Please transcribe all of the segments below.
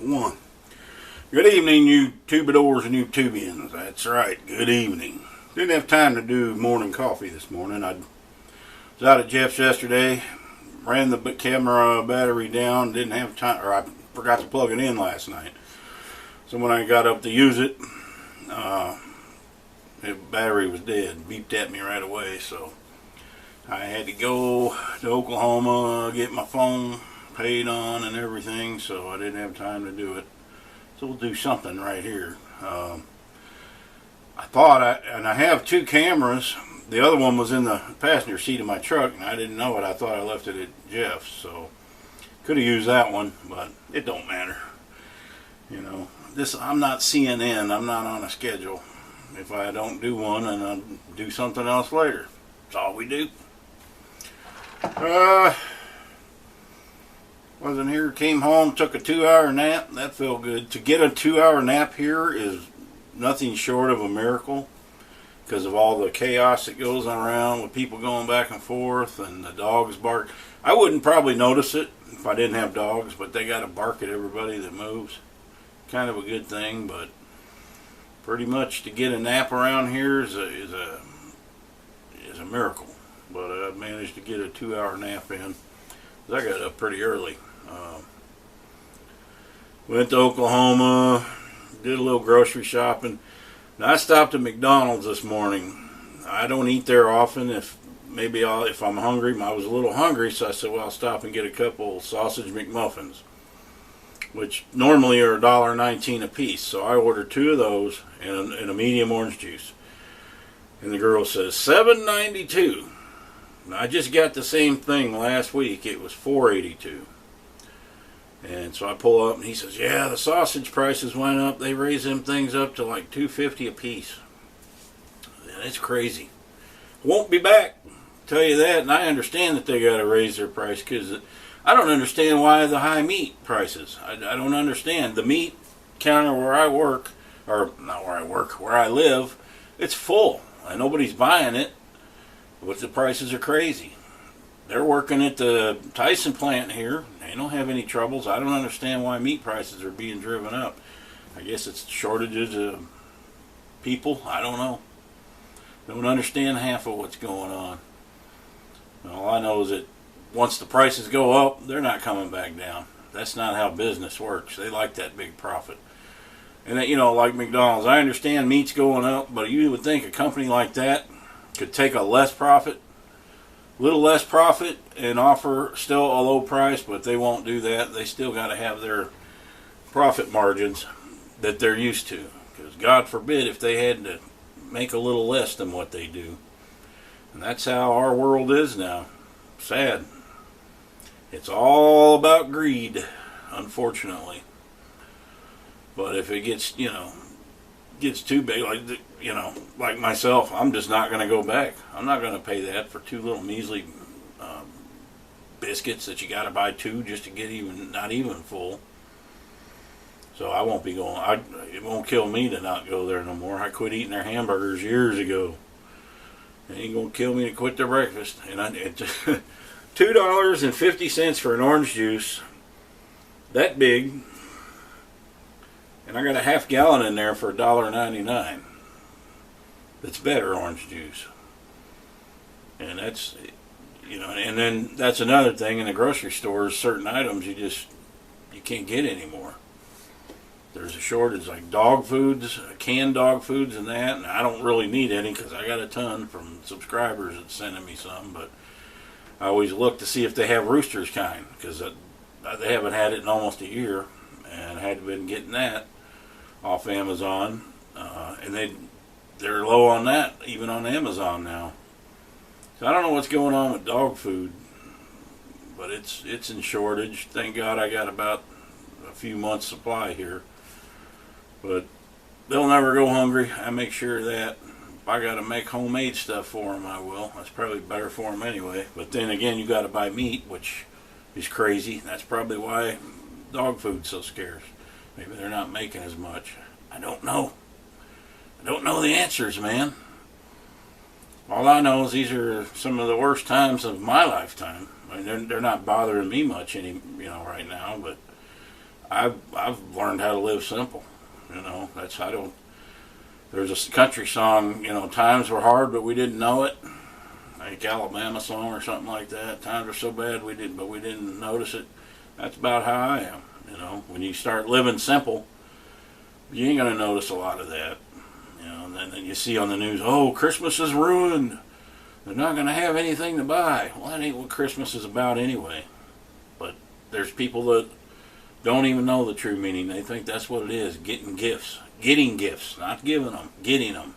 One. Good evening, you tubadors and you tubians. That's right, good evening. Didn't have time to do morning coffee this morning. I was out at Jeff's yesterday, ran the camera battery down, didn't have time, or I forgot to plug it in last night. So when I got up to use it, the battery was dead. Beeped at me right away, so I had to go to Oklahoma, get my phone paid on and everything, so I didn't have time to do it. So we'll do something right here. I have two cameras. The other one was in the passenger seat of my truck, and I didn't know it. I thought I left it at Jeff's, so could have used that one, but it don't matter. You know, I'm not CNN. I'm not on a schedule. If I don't do one, and I'll do something else later. That's all we do. Wasn't here, came home, took a 2-hour nap. That felt good. To get a 2-hour nap here is nothing short of a miracle because of all the chaos that goes around with people going back and forth and the dogs bark. I wouldn't probably notice it if I didn't have dogs, but they got to bark at everybody that moves. Kind of a good thing, but pretty much to get a nap around here is a miracle. But I managed to get a 2-hour nap in. I got up pretty early. Went to Oklahoma, did a little grocery shopping. Now, I stopped at McDonald's this morning. I don't eat there often. If I'm hungry, I was a little hungry, so I said, well, I'll stop and get a couple sausage McMuffins, which normally are $1.19 a piece. So I ordered 2 of those and a medium orange juice. And the girl says, $7.92. I just got the same thing last week. It was $4.82. And so I pull up and he says, yeah, the sausage prices went up. They raised them things up to like $2.50 a piece. And it's crazy. Won't be back, tell you that. And I understand that they got to raise their price because I don't understand why the high meat prices. I don't understand. The meat counter where I work, or not where I work, where I live, it's full. And nobody's buying it. But the prices are crazy. They're working at the Tyson plant here. They don't have any troubles. I don't understand why meat prices are being driven up. I guess it's shortages of people. I don't know. Don't understand half of what's going on. All I know is that once the prices go up, they're not coming back down. That's not how business works. They like that big profit. And that, like McDonald's, I understand meat's going up, but you would think a company like that could take a little less profit and offer still a low price, but they won't do that. They still got to have their profit margins that they're used to. Because God forbid if they had to make a little less than what they do. And that's how our world is now. Sad. It's all about greed, unfortunately. But if it gets, gets too big, like myself, I'm just not going to go back. I'm not going to pay that for 2 little measly biscuits that you got to buy 2 just to get not even full. So I won't be going. It won't kill me to not go there no more. I quit eating their hamburgers years ago. It ain't going to kill me to quit their breakfast. And $2.50 for an orange juice, that big. And I got a half gallon in there for $1.99. That's better orange juice. And that's, and then that's another thing in the grocery stores, certain items you can't get anymore. There's a shortage like dog foods, canned dog foods and that, and I don't really need any because I got a ton from subscribers that's sending me some, but I always look to see if they have Rooster's kind because they haven't had it in almost a year and I had been getting that off Amazon, and they're low on that, even on Amazon now. So I don't know what's going on with dog food, but it's in shortage. Thank God I got about a few months supply here, but they'll never go hungry. I make sure of that. If I got to make homemade stuff for them, I will. That's probably better for them anyway. But then again, you got to buy meat, which is crazy. That's probably why dog food's so scarce. Maybe they're not making as much. I don't know. I don't know the answers, man. All I know is these are some of the worst times of my lifetime. I mean, they're not bothering me much right now, but I've learned how to live simple. That's I don't. There's a country song. Times were hard, but we didn't know it. Like Alabama song or something like that. Times were so bad but we didn't notice it. That's about how I am. When you start living simple, you ain't gonna notice a lot of that. And then you see on the news, oh, Christmas is ruined. They're not gonna have anything to buy. Well, that ain't what Christmas is about anyway. But there's people that don't even know the true meaning. They think that's what it is, getting gifts, not giving them, getting them.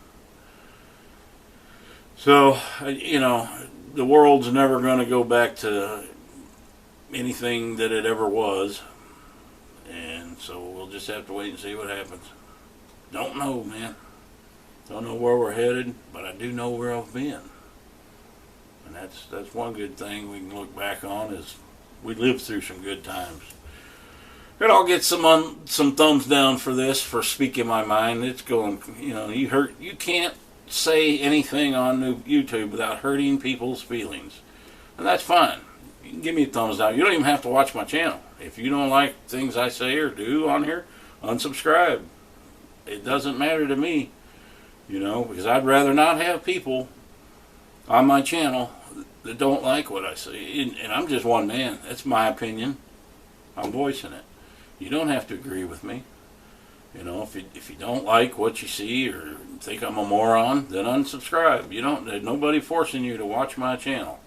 So, the world's never going to go back to anything that it ever was. And so we'll just have to wait and see what happens. Don't know, man. Don't know where we're headed, but I do know where I've been. And that's one good thing we can look back on is we lived through some good times. And I'll get some thumbs down for this, for speaking my mind. It's going, you can't say anything on YouTube without hurting people's feelings. And that's fine. You can give me a thumbs down. You don't even have to watch my channel. If you don't like things I say or do on here, unsubscribe. It doesn't matter to me, because I'd rather not have people on my channel that don't like what I say. And I'm just one man. That's my opinion. I'm voicing it. You don't have to agree with me. If you don't like what you see or think I'm a moron, then unsubscribe. There's nobody forcing you to watch my channel.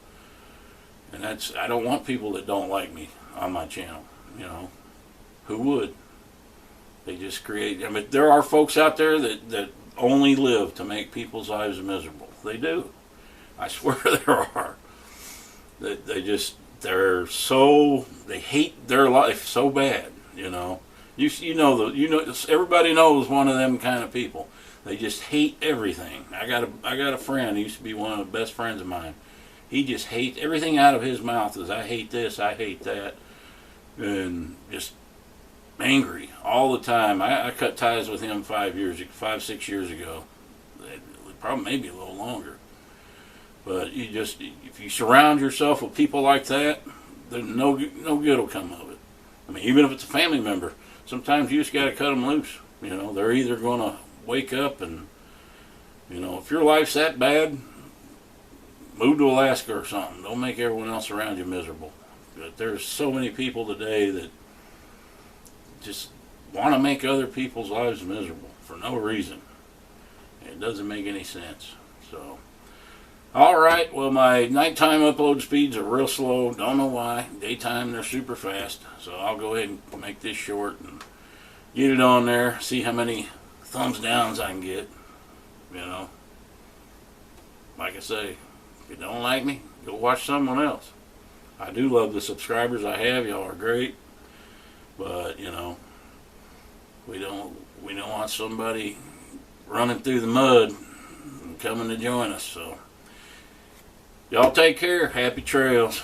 And I don't want people that don't like me on my channel. Who would? They just create. There are folks out there that only live to make people's lives miserable. They do. I swear there are. They hate their life so bad. Everybody knows one of them kind of people. They just hate everything. I got a friend who used to be one of the best friends of mine. He just hates everything out of his mouth. Is I hate this, I hate that, and just angry all the time. I cut ties with him 5, 6 years ago. Probably maybe a little longer. But if you surround yourself with people like that, then no good will come of it. Even if it's a family member, sometimes you just got to cut them loose. They're either going to wake up and, if your life's that bad, move to Alaska or something. Don't make everyone else around you miserable. But there's so many people today that just want to make other people's lives miserable for no reason. It doesn't make any sense. So, all right. Well, my nighttime upload speeds are real slow. Don't know why. Daytime, they're super fast. So I'll go ahead and make this short and get it on there. See how many thumbs downs I can get. Like I say, if you don't like me, go watch someone else. I do love the subscribers I have. Y'all are great. But, we don't want somebody running through the mud and coming to join us. So, y'all take care. Happy trails.